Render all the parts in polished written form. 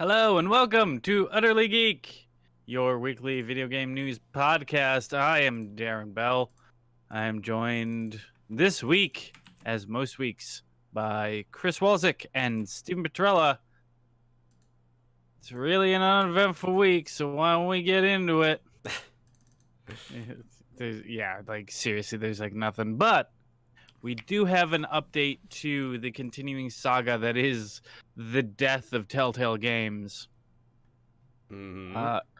Hello and welcome to Utterly Geek, your weekly video game news podcast. I am Darren Bell. I am joined this week, as most weeks, by Chris Walczyk and Stephen Petrella. It's really an uneventful week, so why don't we get into it? Seriously, there's nothing. But we do have an update to the continuing saga that is the death of Telltale Games.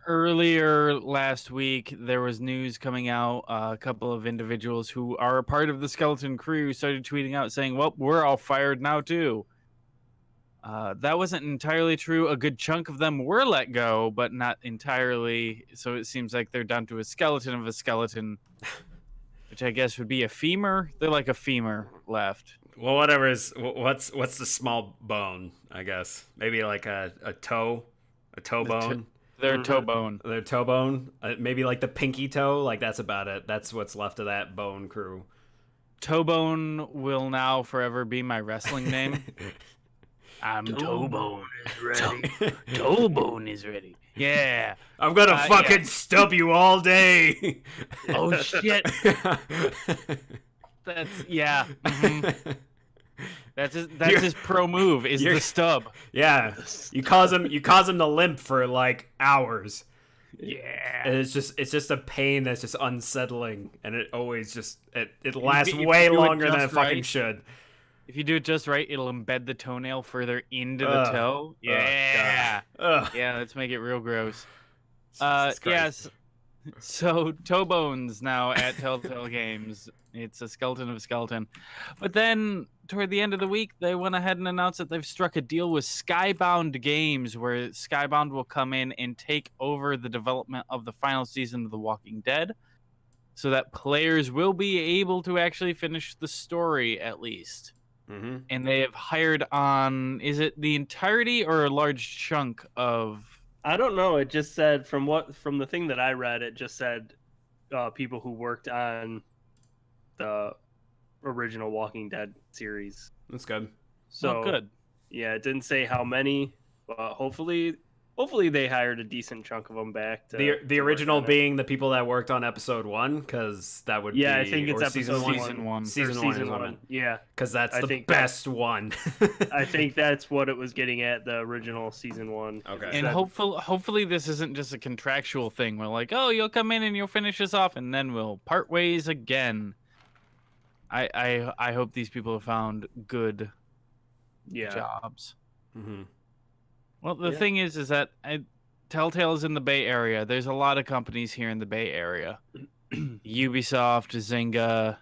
Earlier last week, there was news coming out. A couple of individuals who are a part of the skeleton crew started tweeting out saying, well, we're all fired now too. That wasn't entirely true. A good chunk of them were let go, but not entirely. So it seems like they're down to a skeleton of a skeleton, which I guess would be a femur. They're like a femur left. Well, whatever is what's the small bone? I guess maybe like a toe bone. Their toe bone. Their toe bone. Maybe like the pinky toe. Like that's about it. That's what's left of that bone crew. Toe bone will now forever be my wrestling name. I'm Toe Bone is ready. Toe Bone is ready. Yeah. I'm gonna fucking stub you all day. Oh shit. Mm-hmm. That's his pro move is the stub. Yeah. You cause him to limp for like hours. Yeah. And it's just a pain that's just unsettling, and it always just it lasts way longer than it fucking should. If you do it just right, it'll embed the toenail further into the toe. Yeah. Yeah, let's make it real gross. Yes. So, toe bones now at Telltale Games. It's a skeleton of a skeleton. But then, toward the end of the week, they went ahead and announced that they've struck a deal with Skybound Games, where Skybound will come in and take over the development of the final season of The Walking Dead, so that players will be able to actually finish the story, at least. Mm-hmm. And they have hired on, is it the entirety or a large chunk of... I don't know. It just said, from the thing that I read, it just said people who worked on the original Walking Dead series. That's good. So good. Yeah, it didn't say how many, but hopefully they hired a decent chunk of them back. The original being the people that worked on episode 1, because that would be... I think it's episode season one. Season one. Yeah. Because that's the best one. I think that's what it was getting at, the original season 1. Okay. And hopefully this isn't just a contractual thing. We're like, oh, you'll come in and you'll finish us off, and then we'll part ways again. I hope these people have found good jobs. Mm-hmm. Well, the thing is that Telltale is in the Bay Area. There's a lot of companies here in the Bay Area. Ubisoft, Zynga.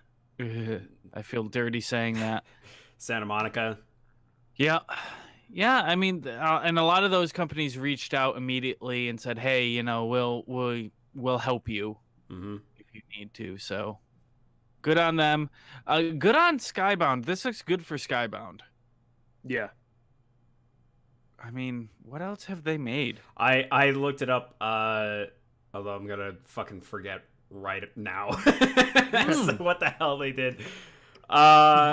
I feel dirty saying that. Santa Monica. Yeah. Yeah, I mean, and a lot of those companies reached out immediately and said, hey, we'll help you if you need to. So good on them. Good on Skybound. This looks good for Skybound. Yeah. I mean, what else have they made? I looked it up, although I'm gonna fucking forget right now. So what the hell they did.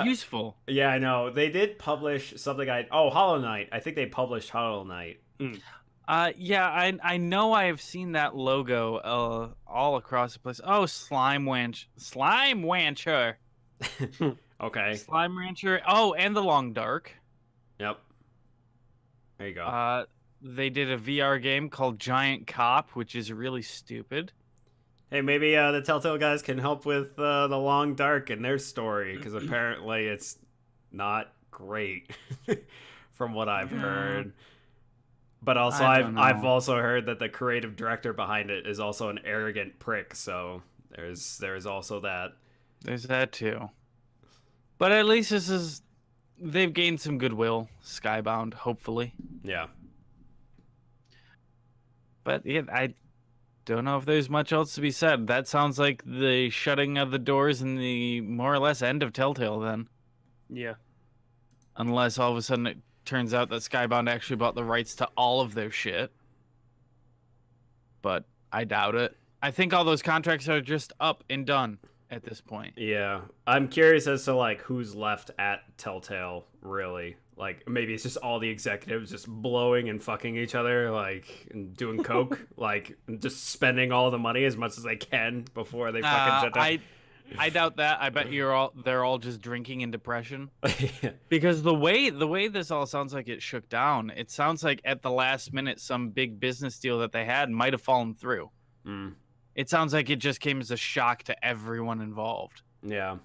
Useful. Yeah, I know. They did publish something Hollow Knight. I think they published Hollow Knight. Yeah, I know I have seen that logo all across the place. Oh, Slime Rancher. Okay. Slime Rancher. Oh, and The Long Dark. Yep. There you go. They did a VR game called Giant Cop, which is really stupid. Hey, maybe the Telltale guys can help with The Long Dark and their story, because apparently it's not great from what I've heard. But also, I've also heard that the creative director behind it is also an arrogant prick, so there's also that. There's that too. But at least they've gained some goodwill, Skybound, hopefully. Yeah. But yeah, I don't know if there's much else to be said. That sounds like the shutting of the doors and the more or less end of Telltale then. Yeah. Unless all of a sudden it turns out that Skybound actually bought the rights to all of their shit. But I doubt it. I think all those contracts are just up and done. at this point. Yeah, I'm curious as to like who's left at Telltale, really. Like maybe it's just all the executives just blowing and fucking each other, like and doing coke, like just spending all the money as much as they can before they fucking shut down. I doubt that. I bet they're all just drinking in depression. Because the way this all sounds like it shook down, it sounds like at the last minute some big business deal that they had might have fallen through. Mm. It sounds like it just came as a shock to everyone involved. Yeah.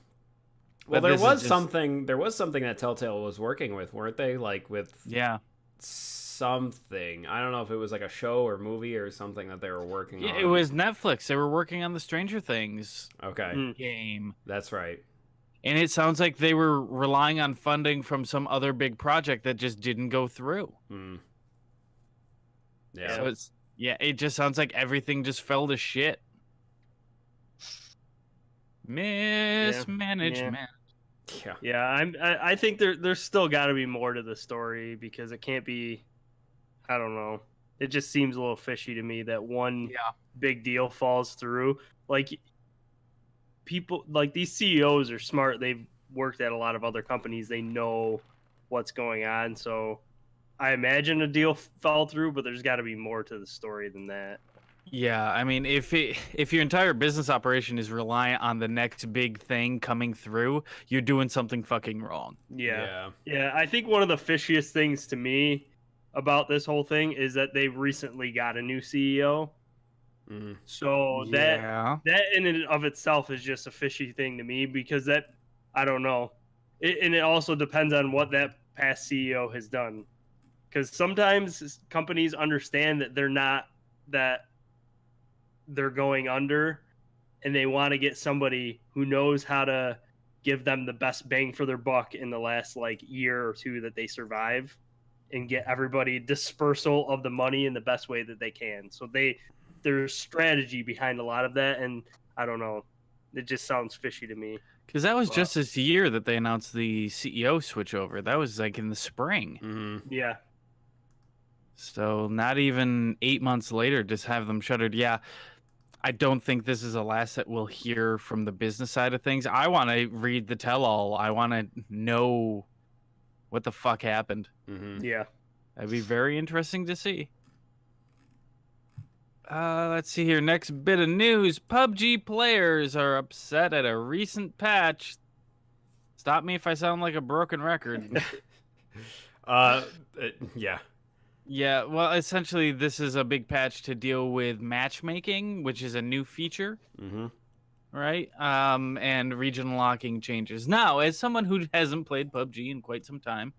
Well, there was something that Telltale was working with, weren't they? Like with something. I don't know if it was like a show or movie or something that they were working on. Yeah, it was Netflix. They were working on the Stranger Things game. That's right. And it sounds like they were relying on funding from some other big project that just didn't go through. Mm. Yeah. So it just sounds like everything just fell to shit. Mismanagement. Yeah. I think there's still got to be more to the story because it can't be. I don't know. It just seems a little fishy to me that one big deal falls through. Like people, like these CEOs are smart. They've worked at a lot of other companies. They know what's going on. So I imagine a deal fell through, but there's got to be more to the story than that. Yeah, I mean, if your entire business operation is reliant on the next big thing coming through, you're doing something fucking wrong. Yeah. I think one of the fishiest things to me about this whole thing is that they recently got a new CEO. Mm. So that in and of itself is just a fishy thing to me because that, I don't know. And it also depends on what that past CEO has done. Because sometimes companies understand that they're going under and they want to get somebody who knows how to give them the best bang for their buck in the last like year or two that they survive and get everybody dispersal of the money in the best way that they can. So there's strategy behind a lot of that. And I don't know, it just sounds fishy to me. Because that was just this year that they announced the CEO switch over. That was like in the spring. Mm-hmm. Yeah. So not even 8 months later, just have them shuttered. Yeah, I don't think this is the last that we'll hear from the business side of things. I want to read the tell-all. I want to know what the fuck happened. Mm-hmm. Yeah. That'd be very interesting to see. Let's see here. Next bit of news. PUBG players are upset at a recent patch. Stop me if I sound like a broken record. Yeah. Yeah, well, essentially, this is a big patch to deal with matchmaking, which is a new feature, right? And region locking changes. Now, as someone who hasn't played PUBG in quite some time,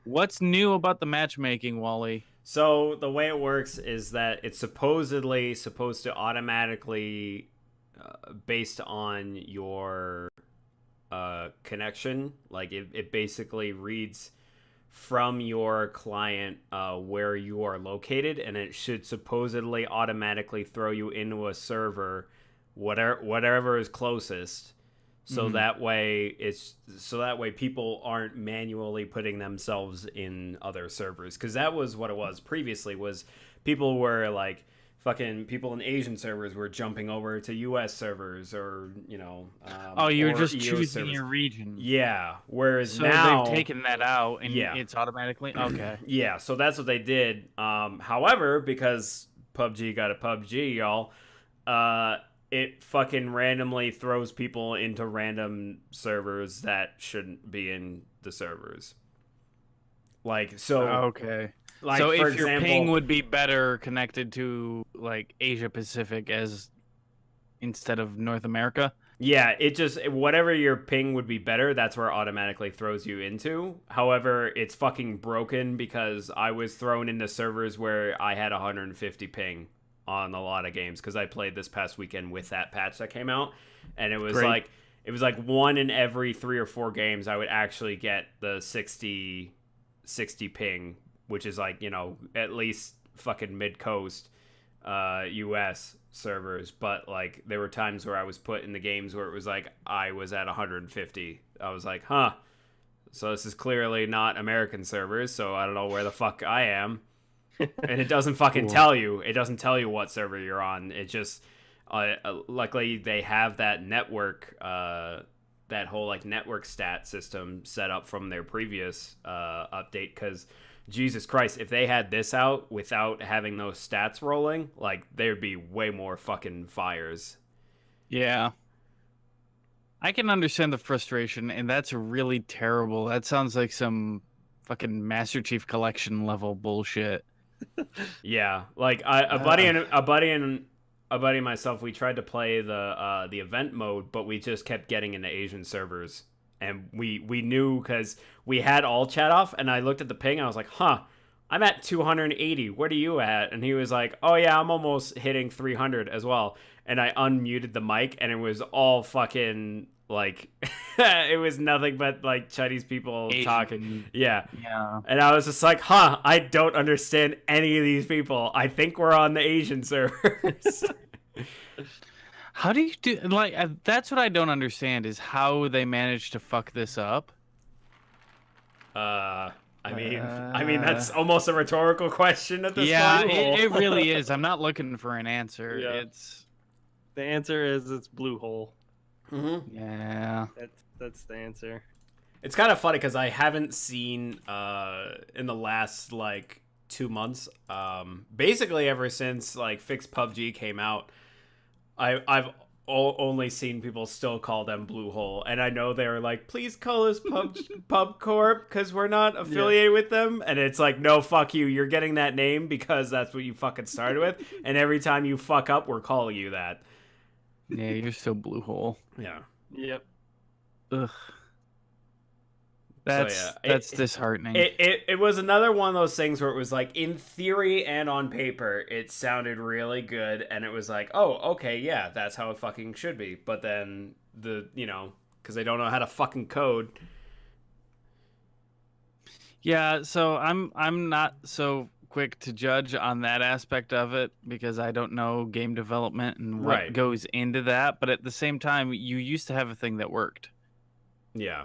what's new about the matchmaking, Wally? So the way it works is that it's supposedly supposed to automatically, based on your connection, like it basically reads from your client where you are located, and it should supposedly automatically throw you into a server, whatever is closest, so that way people aren't manually putting themselves in other servers, because that was what it was previously. Was people were like fucking people in Asian servers were jumping over to US servers, or you were just EU choosing servers. your region. Yeah, whereas so now they've taken that out and it's automatically okay. Yeah, so that's what they did. However, because PUBG got a PUBG, y'all, it fucking randomly throws people into random servers that shouldn't be in the servers. Like, so okay. Like, so for if example, your ping would be better connected to like Asia Pacific as instead of North America. Yeah, it just whatever your ping would be better, that's where it automatically throws you into. However, it's fucking broken because I was thrown into servers where I had 150 ping on a lot of games because I played this past weekend with that patch that came out, and it was like one in every 3 or 4 games I would actually get the 60 ping, which is like, at least fucking mid-coast US servers. But like there were times where I was put in the games where it was like I was at 150. I was like, so this is clearly not American servers, so I don't know where the fuck I am. And it doesn't fucking tell you. It doesn't tell you what server you're on. It just Luckily, they have that network, that whole like network stat system set up from their previous update. Because Jesus Christ, if they had this out without having those stats rolling, like there'd be way more fucking fires. Yeah. I can understand the frustration, and that's really terrible. That sounds like some fucking Master Chief Collection level bullshit. Yeah, like a buddy and myself, we tried to play the event mode, but we just kept getting into Asian servers, and we knew because we had all chat off, and I looked at the ping, and I was like, huh, I'm at 280. What are you at? And he was like, oh yeah, I'm almost hitting 300 as well. And I unmuted the mic, and it was all fucking like it was nothing but like Chinese people Asian. talking. Yeah. Yeah. And I was just like, huh, I don't understand any of these people. I think we're on the Asian servers. How do you do, like, that's what I don't understand is how they managed to fuck this up. I mean that's almost a rhetorical question at this point. Yeah, it really is. I'm not looking for an answer. Yeah. The answer is it's Blue Hole. Mm-hmm. Yeah. That's the answer. It's kind of funny because I haven't seen in the last like 2 months, basically ever since like fixed PUBG came out, I've only seen people still call them Blue Hole, and I know they're like, please call us Pub Corp because we're not affiliated with them, and it's like, no, fuck you, you're getting that name because that's what you fucking started with, and every time you fuck up, we're calling you that. Yeah, you're still Blue Hole. Yeah. Yep. Ugh. That's disheartening. It was another one of those things where it was like, in theory and on paper, it sounded really good, and it was like, oh, okay, yeah, that's how it fucking should be. But then because they don't know how to fucking code. Yeah, so I'm not so quick to judge on that aspect of it because I don't know game development and what goes into that. But at the same time, you used to have a thing that worked. Yeah.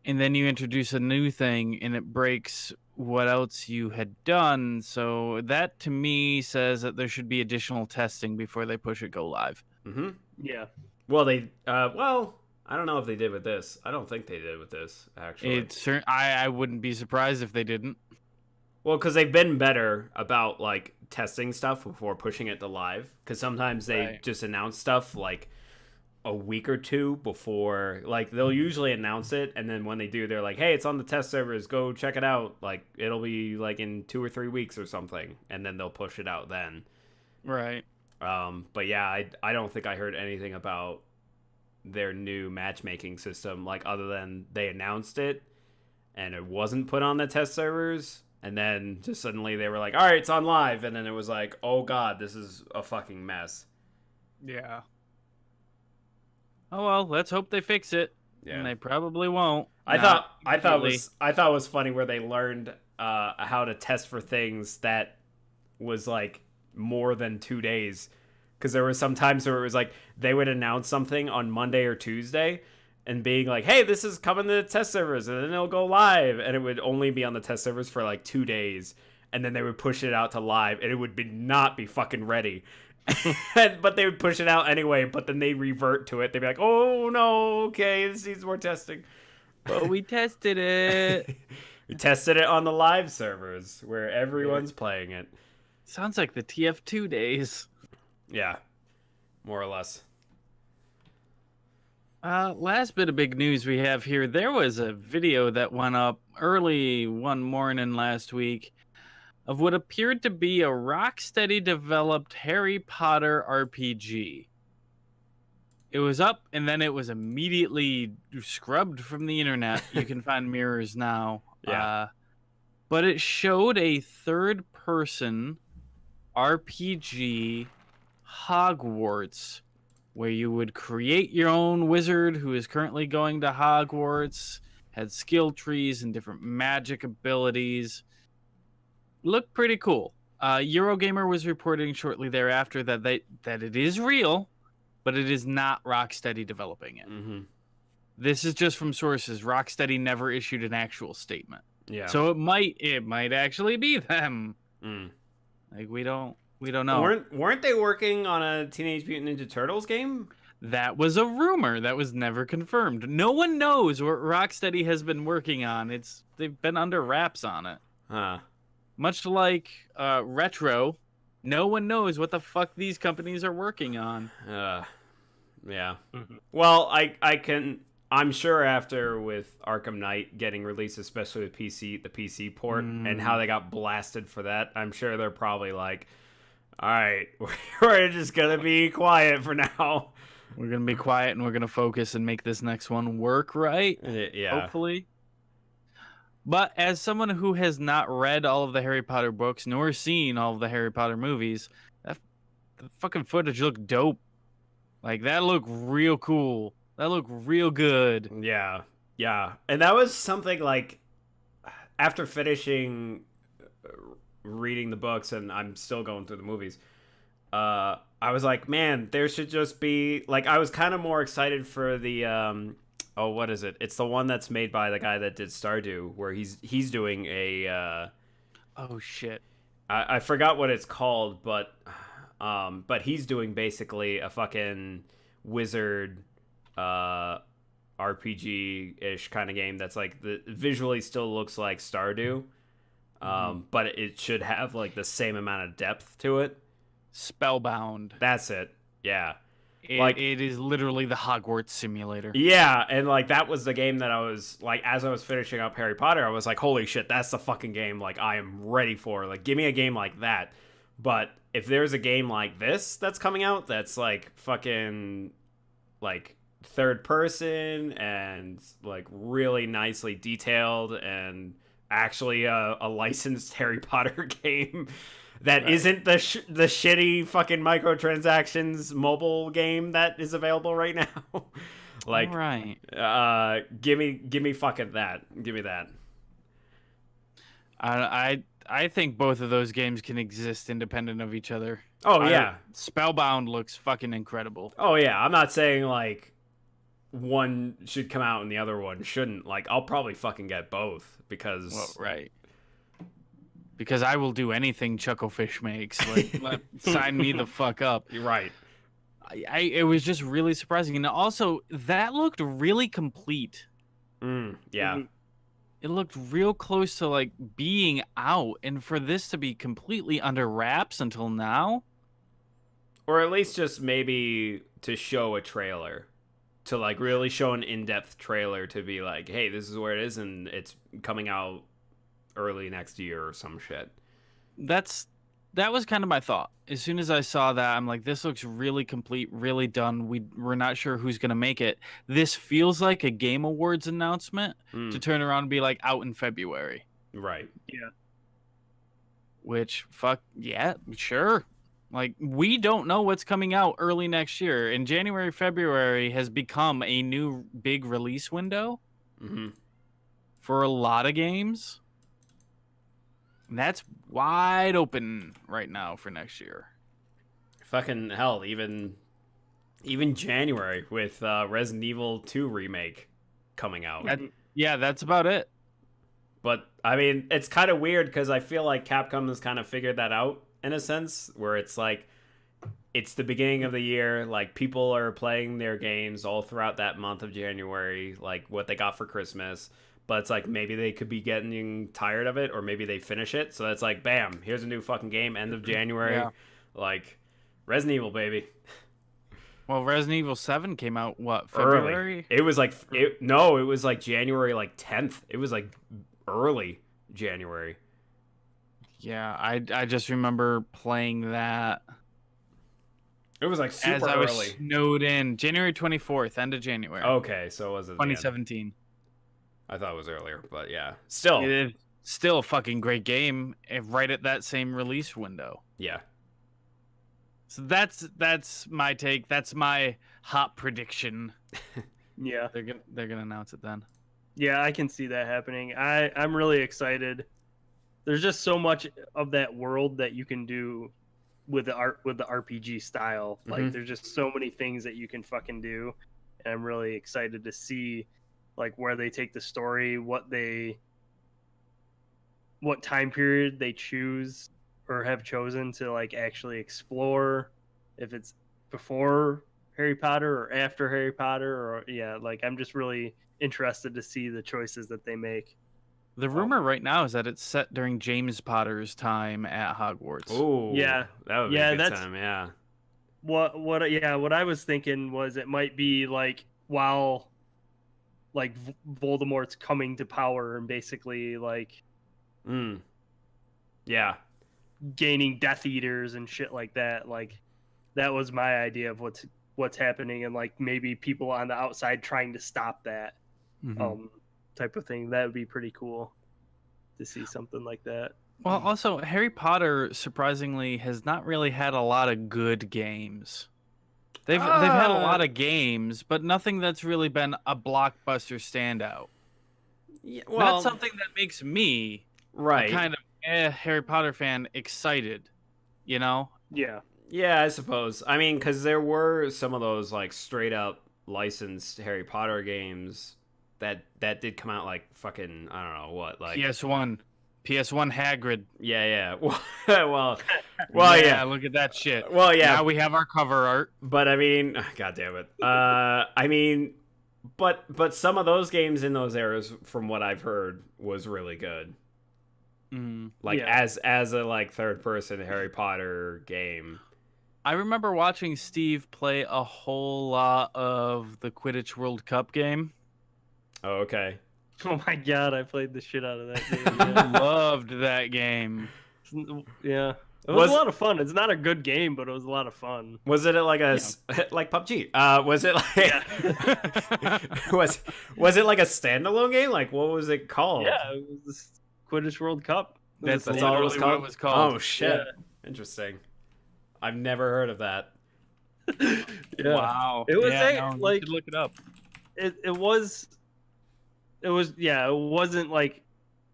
And then you introduce a new thing and it breaks what else you had done. So that to me says that there should be additional testing before they push it go live. Mm-hmm. Yeah. Well, I don't know if they did with this. I don't think they did with this, actually. I wouldn't be surprised if they didn't. Well, because they've been better about like testing stuff before pushing it to live. Because sometimes they just announce stuff like a week or two before. Like they'll usually announce it, and then when they do, they're like, "Hey, it's on the test servers. Go check it out. Like it'll be like in 2 or 3 weeks or something." And then they'll push it out then. Right. But yeah, I don't think I heard anything about their new matchmaking system, like other than they announced it and it wasn't put on the test servers. And then just suddenly they were like, all right, it's on live. And then it was like, oh, God, this is a fucking mess. Yeah. Oh, well, let's hope they fix it. Yeah. And they probably won't. I thought it was funny where they learned how to test for things that was like more than 2 days. Because there were some times where it was like they would announce something on Monday or Tuesday and being like, hey, this is coming to the test servers, and then it'll go live, and it would only be on the test servers for like 2 days, and then they would push it out to live, and it would not be fucking ready. But they would push it out anyway, but then they revert to it. They'd be like, oh no, okay, this needs more testing. But we tested it. We tested it on the live servers where everyone's playing it. Sounds like the TF2 days. Yeah, more or less. Last bit of big news we have here. There was a video that went up early one morning last week of what appeared to be a Rocksteady developed Harry Potter RPG. It was up and then it was immediately scrubbed from the internet. You can find mirrors now. Yeah. But it showed a third-person RPG Hogwarts, where you would create your own wizard who is currently going to Hogwarts, had skill trees and different magic abilities. Looked pretty cool. Eurogamer was reporting shortly thereafter that it is real, but it is not Rocksteady developing it. Mm-hmm. This is just from sources. Rocksteady never issued an actual statement. Yeah. So it might actually be them. Mm. Like we don't We don't know. Weren't they working on a Teenage Mutant Ninja Turtles game? That was a rumor that was never confirmed. No one knows what Rocksteady has been working on. They've been under wraps on it. Huh. Much like Retro, no one knows what the fuck these companies are working on. Yeah. Mm-hmm. Well, I'm sure after with Arkham Knight getting released, especially the PC port, and how they got blasted for that, I'm sure they're probably like, all right, we're just gonna be quiet for now. We're going to be quiet and we're going to focus and make this next one work right. Yeah. Hopefully. But as someone who has not read all of the Harry Potter books nor seen all of the Harry Potter movies, the fucking footage looked dope. Like, that looked real cool. That looked real good. Yeah. Yeah. And that was something like, after finishing reading the books, and I'm still going through the movies, I was like, man, there should just be, like, I was kind of more excited for the, what is it? It's the one that's made by the guy that did Stardew, where he's doing a, oh, shit. I forgot what it's called, but he's doing basically a fucking wizard, RPG-ish kind of game that's, like, visually still looks like Stardew, but it should have, like, the same amount of depth to it. Spellbound. That's it. Yeah. It is literally the Hogwarts simulator. Yeah, and like that was the game that I was like, as I was finishing up Harry Potter, I was like, holy shit, that's the fucking game like I am ready for. Like, give me a game like that. But if there's a game like this that's coming out that's like fucking like third person and like really nicely detailed and actually a licensed Harry Potter game that isn't the shitty fucking microtransactions mobile game that is available right now. Like, right. Give me fucking that. Give me that. I think both of those games can exist independent of each other. Oh yeah. Spellbound looks fucking incredible. Oh yeah. I'm not saying like one should come out and the other one shouldn't. Like, I'll probably fucking get both because right. Because I will do anything Chucklefish makes. Like, sign me the fuck up. You're right. It was just really surprising. And also, that looked really complete. Yeah. It looked real close to, like, being out. And for this to be completely under wraps until now? Or at least just maybe to show a trailer. To, like, really show an in-depth trailer to be like, hey, this is where it is and it's coming out early next year or some shit. That was kind of my thought. As soon as I saw that, I'm like, this looks really complete, really done. We're not sure who's going to make it. This feels like a Game Awards announcement to turn around and be like, out in February. Right. Yeah. Which, fuck, yeah, sure. Like, we don't know what's coming out early next year. And January, February has become a new big release window for a lot of games. And that's wide open right now for next year. Fucking hell, even January with Resident Evil 2 remake coming out. Yeah, that's about it. But, I mean, it's kind of weird because I feel like Capcom has kind of figured that out in a sense, where it's like, it's the beginning of the year, like, people are playing their games all throughout that month of January, like, what they got for Christmas. But it's like, maybe they could be getting tired of it, or maybe they finish it. So that's like, bam, here's a new fucking game, end of January. Yeah. Like, Resident Evil, baby. Well, Resident Evil 7 came out, what, February? Early. It was like, it was like January, like, 10th. It was like early January. Yeah, I just remember playing that. It was like super early. As I was snowed in. January 24th, end of January. Okay, so was it 2017. I thought it was earlier, but yeah. Still. It is still a fucking great game right at that same release window. Yeah. So that's my take. That's my hot prediction. Yeah. They're gonna announce it then. Yeah, I can see that happening. I'm really excited. There's just so much of that world that you can do with the RPG style. Like, there's just so many things that you can fucking do, and I'm really excited to see like where they take the story, what time period they choose, or have chosen to like actually explore, if it's before Harry Potter or after Harry Potter, or like I'm just really interested to see the choices that they make. The rumor right now is that it's set during James Potter's time at Hogwarts. Oh, Yeah, that would be a good time. Yeah. What I was thinking was it might be like while like Voldemort's coming to power and basically like yeah, gaining Death Eaters and shit like that. Like that was my idea of what's happening, and like maybe people on the outside trying to stop that type of thing. That would be pretty cool to see something like that. Well, also, Harry Potter, surprisingly, has not really had a lot of good games. They've had a lot of games, but nothing that's really been a blockbuster standout. Yeah, well, that's something that makes me kind of Harry Potter fan excited, you know? Yeah, I suppose. I mean, because there were some of those like straight up licensed Harry Potter games that did come out like fucking, I don't know what, like PS1 Hagrid. Yeah. well, yeah. Look at that shit. Well, yeah. Now we have our cover art. But I mean, god damn it. I mean, but some of those games in those eras, from what I've heard, was really good. Like as a like third person Harry Potter game. I remember watching Steve play a whole lot of the Quidditch World Cup game. Oh, okay. Oh my god, I played the shit out of that game. Yeah. Loved that game. Yeah. It was a lot of fun. It's not a good game, but it was a lot of fun. Was it like like PUBG? Was it like was it like a standalone game? Like what was it called? Yeah, it was the Quidditch World Cup. That's all it was called. Oh shit. Yeah. Interesting. I've never heard of that. Yeah. Wow. It was you should look it up. It wasn't like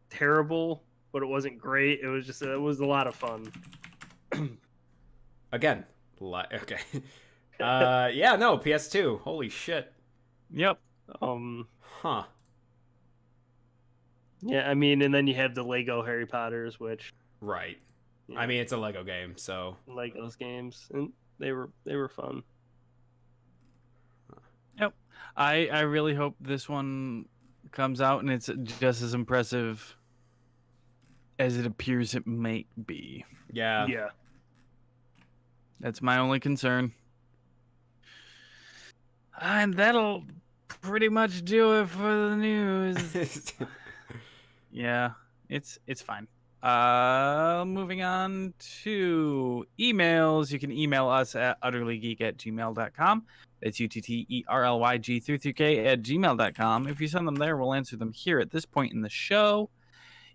terrible, but it wasn't great. It was just it was a lot of fun. Again, okay. No, PS2. Holy shit. Yep. Huh. Yeah, I mean, and then you have the Lego Harry Potters, which right. I mean, it's a Lego game, so Legos games, and they were fun. Yep. I really hope this one comes out and it's just as impressive as it appears it might be. Yeah. That's my only concern. And that'll pretty much do it for the news. Yeah, it's fine. Moving on to emails. You can email us at utterlygeek@gmail.com. That's utterlyg33k@gmail.com. If you send them there, we'll answer them here at this point in the show.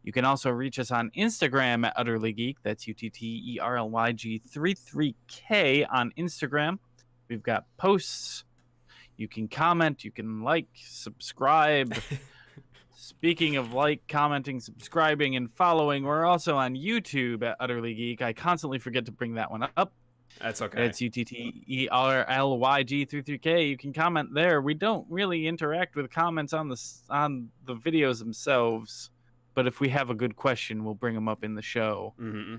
You can also reach us on Instagram at utterlygeek. That's utterlyg33k on Instagram. We've got posts. You can comment. You can like, subscribe. Speaking of like, commenting, subscribing, and following, we're also on YouTube at Utterly Geek. I constantly forget to bring that one up. That's okay. It's utterlyg33k. You can comment there. We don't really interact with comments on the videos themselves, but if we have a good question, we'll bring them up in the show. Mm-hmm.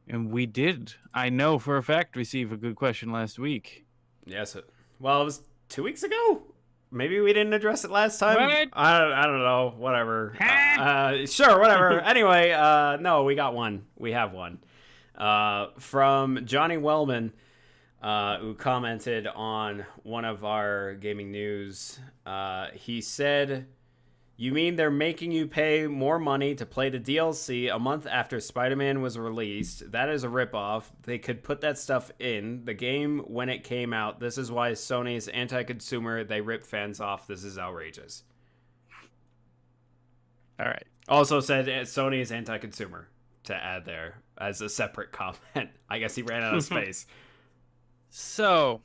And we did, I know for a fact, receive a good question last week. Yes. Well, it was 2 weeks ago. Maybe we didn't address it last time. What? I don't know. Whatever. Sure, whatever. Anyway, no, we got one. We have one. From Johnny Wellman, who commented on one of our gaming news. He said, "You mean they're making you pay more money to play the DLC a month after Spider-Man was released? That is a ripoff. They could put that stuff in the game when it came out. This is why Sony is anti-consumer. They rip fans off. This is outrageous." All right. Also said Sony is anti-consumer, to add there as a separate comment. I guess he ran out of space. So,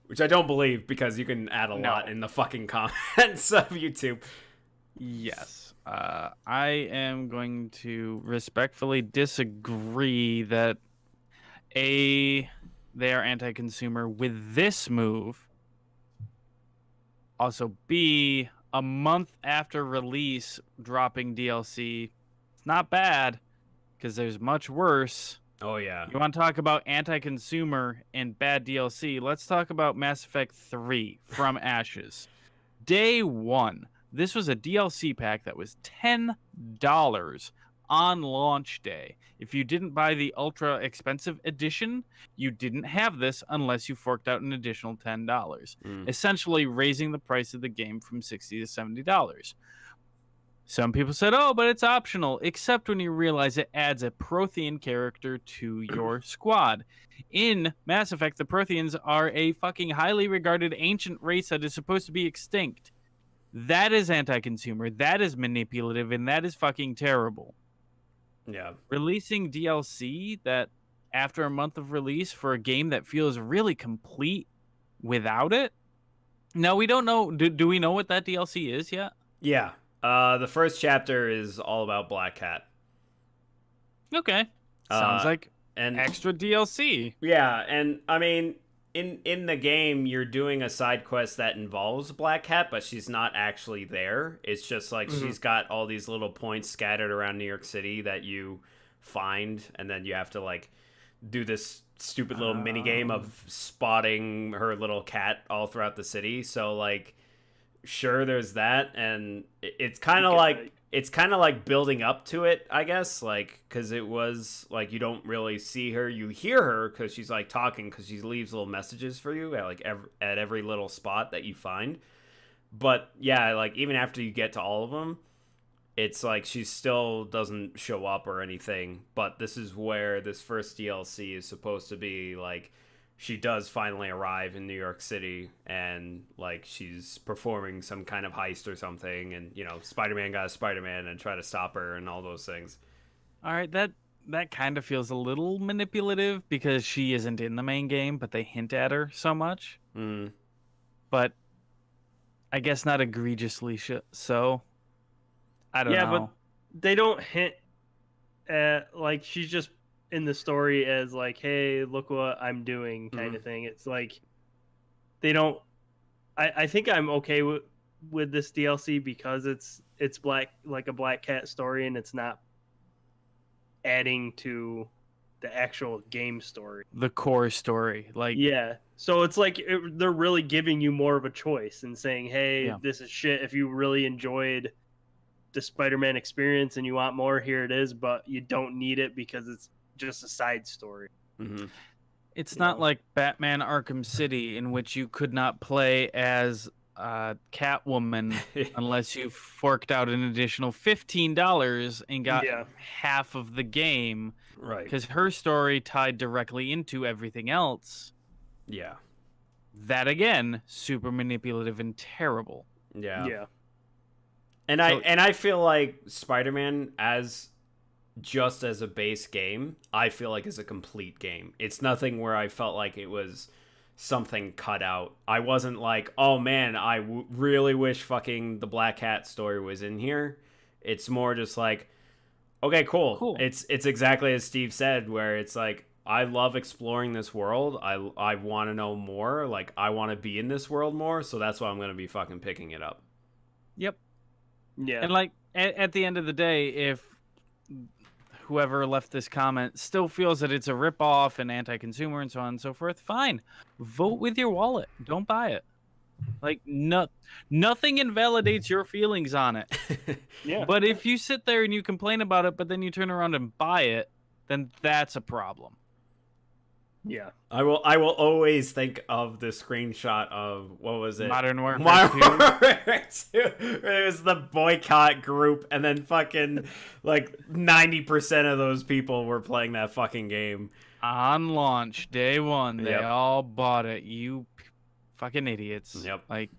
which I don't believe, because you can add a lot in the fucking comments of YouTube. Yes. I am going to respectfully disagree that they are anti-consumer with this move. Also, B, a month after release dropping DLC. It's not bad, because there's much worse. Oh yeah. You want to talk about anti-consumer and bad DLC? Let's talk about Mass Effect 3 From Ashes. Day one, this was a DLC pack that was $10 on launch day. If you didn't buy the ultra expensive edition, you didn't have this unless you forked out an additional $10, essentially raising the price of the game from $60 to $70. Some people said, oh, but it's optional, except when you realize it adds a Prothean character to your squad. In Mass Effect, the Protheans are a fucking highly regarded ancient race that is supposed to be extinct. That is anti-consumer, that is manipulative, and that is fucking terrible. Yeah. Releasing DLC that after a month of release for a game that feels really complete without it? No, we don't know. Do we know what that DLC is yet? Yeah. The first chapter is all about Black Cat. Okay. Sounds like an extra DLC. Yeah, and I mean, in the game, you're doing a side quest that involves Black Cat, but she's not actually there. It's just like she's got all these little points scattered around New York City that you find, and then you have to like do this stupid little mini game of spotting her little cat all throughout the city. So like, sure, there's that, and it's kind of like building up to it, I guess, like, because it was like you don't really see her, you hear her because she's like talking, because she leaves little messages for you at like every little spot that you find. But yeah, like even after you get to all of them, it's like she still doesn't show up or anything. But this is where this first DLC is supposed to be like, she does finally arrive in New York City, and like she's performing some kind of heist or something, and you know, Spider-Man got a Spider-Man and try to stop her and all those things. All right, that kind of feels a little manipulative because she isn't in the main game, but they hint at her so much. But I guess not egregiously so. I don't know. Yeah, but they don't hint at, like, she's just in the story as like, hey, look what I'm doing kind of thing. It's like they don't. I think I'm okay with this DLC because it's like a Black Cat story, and it's not adding to the actual game story, the core story. Like, yeah, so it's like they're really giving you more of a choice and saying, hey, this is shit. If you really enjoyed the Spider-Man experience and you want more, here it is, but you don't need it because it's just a side story. It's not like Batman Arkham City, in which you could not play as Catwoman unless you forked out an additional $15 and got half of the game, right? Because her story tied directly into everything else. Yeah, that again, super manipulative and terrible. Yeah. And I feel like Spider-Man as a base game, I feel like is a complete game. It's nothing where I felt like it was something cut out. I wasn't like, oh man, I really wish fucking the Black Cat story was in here. It's more just like, okay, cool. It's exactly as Steve said, where it's like, I love exploring this world. I want to know more. Like, I want to be in this world more. So that's why I'm going to be fucking picking it up. Yep. Yeah. And like at the end of the day, if whoever left this comment still feels that it's a ripoff and anti-consumer and so on and so forth, fine. Vote with your wallet. Don't buy it. Like, nothing invalidates your feelings on it. Yeah. But if you sit there and you complain about it, but then you turn around and buy it, then that's a problem. Yeah. I will always think of the screenshot of, what was it? Modern Warfare 2. It was the boycott group, and then fucking like 90% of those people were playing that fucking game. On launch, day one, they all bought it. You fucking idiots. Yep. Like,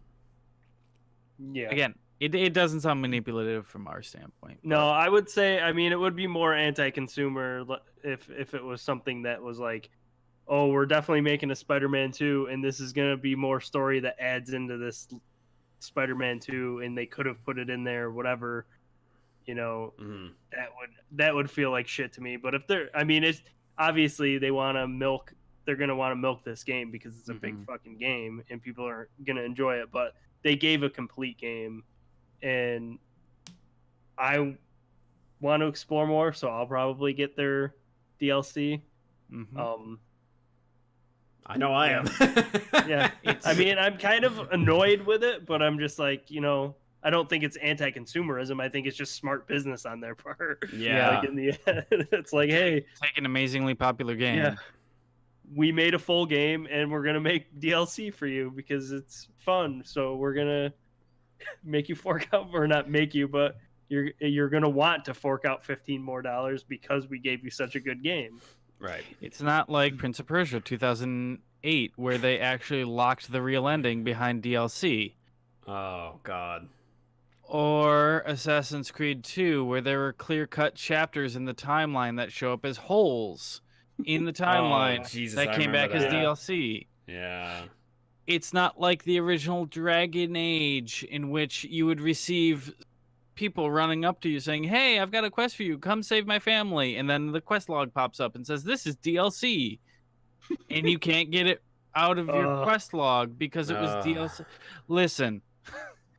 yeah. Again, it doesn't sound manipulative from our standpoint. No, I would say, I mean, it would be more anti-consumer if it was something that was like, oh, we're definitely making a Spider-Man 2, and this is going to be more story that adds into this Spider-Man 2, and they could have put it in there, whatever, you know, that would feel like shit to me. But if they're, I mean, it's obviously they're going to want to milk this game because it's a big fucking game and people are going to enjoy it, but they gave a complete game, and I want to explore more, so I'll probably get their DLC. Mm-hmm. I know I am. Yeah, I mean, I'm kind of annoyed with it, but I'm just like, I don't think it's anti-consumerism. I think it's just smart business on their part. Yeah. Like in the end, it's like, hey, take an amazingly popular game. Yeah, we made a full game and we're gonna make DLC for you because it's fun. So we're gonna make you fork out, or not make you, but you're gonna want to fork out $15 more because we gave you such a good game. Right. It's not like Prince of Persia 2008 where they actually locked the real ending behind DLC. Oh God. Or Assassin's Creed 2 where there were clear-cut chapters in the timeline that show up as holes in the timeline that came back as DLC. Yeah. It's not like the original Dragon Age in which you would receive people running up to you saying, hey, I've got a quest for you, come save my family, and then the quest log pops up and says this is DLC and you can't get it out of your quest log because it was DLC. Listen,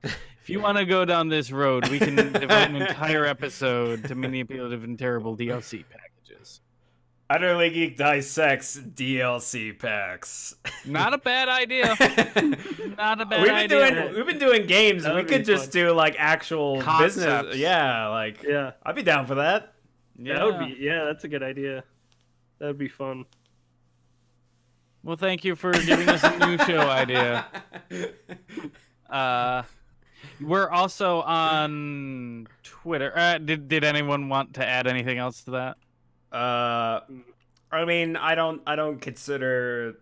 if you want to go down this road, we can devote an entire episode to manipulative and terrible DLC packages. Utterly Geek dissects DLC packs. Not a bad idea. Not a bad idea. We've been doing games. We could just do like actual concepts. Business. Yeah, I'd be down for that. Yeah, that would be. Yeah, that's a good idea. That would be fun. Well, thank you for giving us a new show idea. We're also on Twitter. Did anyone want to add anything else to that? I mean, I don't consider.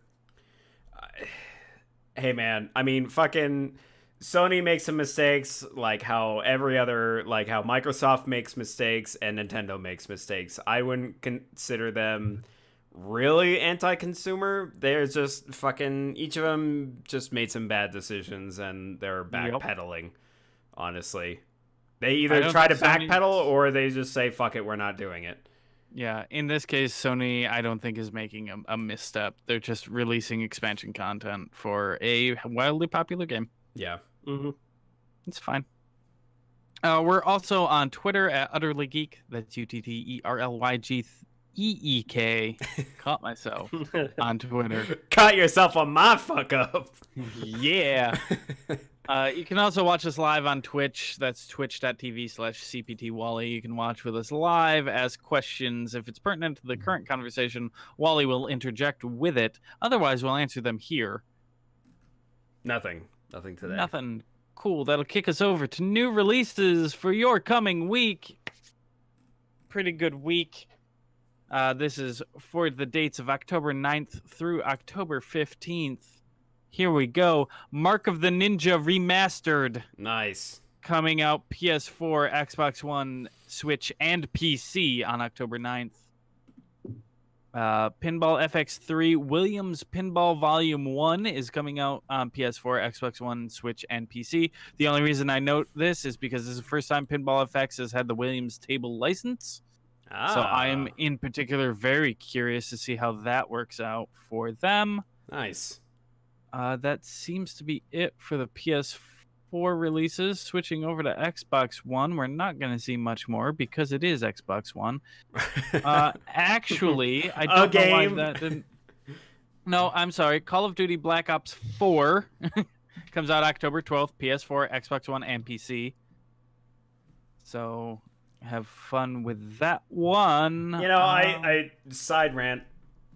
Hey, man. I mean, fucking Sony makes some mistakes, like how Microsoft makes mistakes and Nintendo makes mistakes. I wouldn't consider them really anti-consumer. They're just fucking, each of them just made some bad decisions and they're backpedaling. Honestly, they either try to backpedal or they just say, fuck it, we're not doing it. Yeah, in this case, Sony, I don't think is making a misstep. They're just releasing expansion content for a wildly popular game. Yeah. Mm-hmm. It's fine. We're also on Twitter at Utterly Geek. That's UTTERLYGEEK. Caught myself on Twitter. Caught yourself on my fuck up. Yeah. You can also watch us live on Twitch. That's twitch.tv/CPTWally. You can watch with us live, ask questions. If it's pertinent to the current conversation, Wally will interject with it. Otherwise, we'll answer them here. Nothing today. Nothing. Cool. That'll kick us over to new releases for your coming week. Pretty good week. This is for the dates of October 9th through October 15th. Here we go. Mark of the Ninja Remastered. Nice. Coming out PS4, Xbox One, Switch, and PC on October 9th. Pinball FX3 Williams Pinball Volume 1 is coming out on PS4, Xbox One, Switch, and PC. The only reason I note this is because this is the first time Pinball FX has had the Williams table license. So I am in particular very curious to see how that works out for them. Nice. That seems to be it for the PS4 releases. Switching over to Xbox One, we're not going to see much more because it is Xbox One. Actually, I don't know why that didn't. No, I'm sorry. Call of Duty Black Ops 4 comes out October 12th, PS4, Xbox One, and PC. So have fun with that one. I side rant.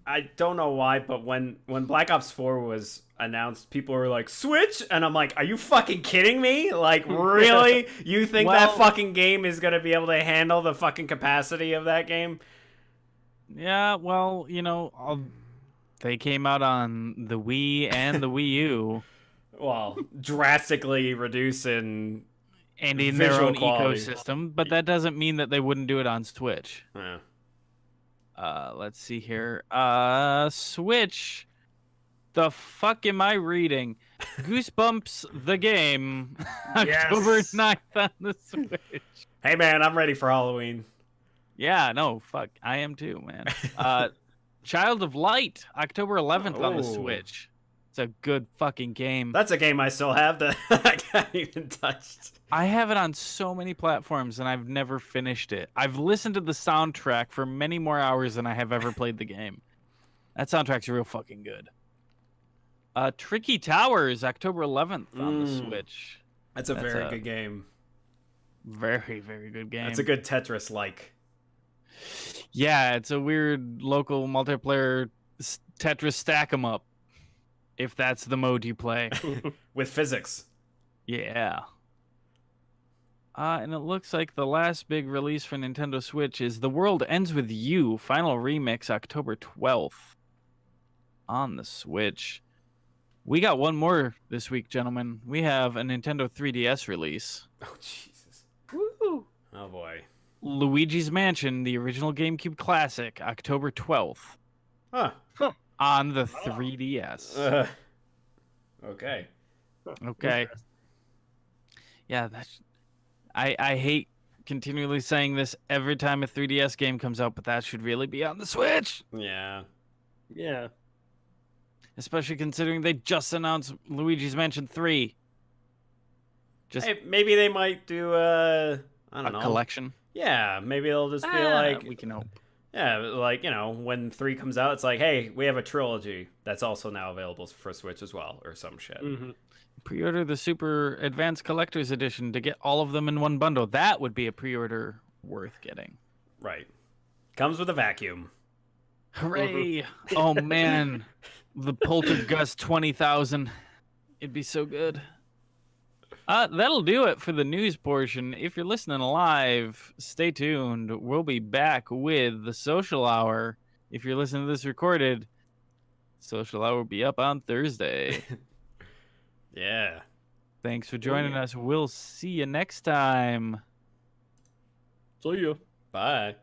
I don't know why, but when Black Ops 4 was announced, people were like, Switch? And I'm like, are you fucking kidding me? Like, really? You think that fucking game is going to be able to handle the fucking capacity of that game? Yeah, well, they came out on the Wii and the Wii U. Well, drastically reducing and in their own ecosystem, but that doesn't mean that they wouldn't do it on Switch. Yeah. Let's see here. Switch. The fuck am I reading? Goosebumps the game. October 9th on the Switch. Hey man, I'm ready for Halloween. Yeah, no, fuck. I am too, man. Child of Light, October 11th on the Switch. It's a good fucking game. That's a game I still have that I haven't even touched. I have it on so many platforms and I've never finished it. I've listened to the soundtrack for many more hours than I have ever played the game. That soundtrack's real fucking good. Tricky Towers, October 11th on the Switch. That's a very good game. Very, very good game. That's a good Tetris-like. Yeah, it's a weird local multiplayer Tetris stack 'em up. If that's the mode you play. With physics. Yeah. And it looks like the last big release for Nintendo Switch is The World Ends With You, Final Remix, October 12th on the Switch. We got one more this week, gentlemen. We have a Nintendo 3DS release. Oh, Jesus. Woo! Oh, boy. Luigi's Mansion, the original GameCube classic, October 12th. Huh. On the 3DS. Okay. Okay. Yeah, I hate continually saying this every time a 3DS game comes out, but that should really be on the Switch. Yeah. Yeah. Especially considering they just announced Luigi's Mansion 3. Hey, maybe they might do I don't know. Collection. Yeah, maybe they'll just be like, we can hope. Yeah, like, when 3 comes out, it's like, hey, we have a trilogy that's also now available for Switch as well, or some shit. Mm-hmm. Pre-order the Super Advanced Collector's Edition to get all of them in one bundle. That would be a pre-order worth getting. Right. Comes with a vacuum. Hooray! Oh, man. The Poltergust 20,000. It'd be so good. That'll do it for the news portion. If you're listening live, stay tuned. We'll be back with the Social Hour. If you're listening to this recorded, Social Hour will be up on Thursday. Yeah. Thanks for joining us. We'll see you next time. See ya. Bye.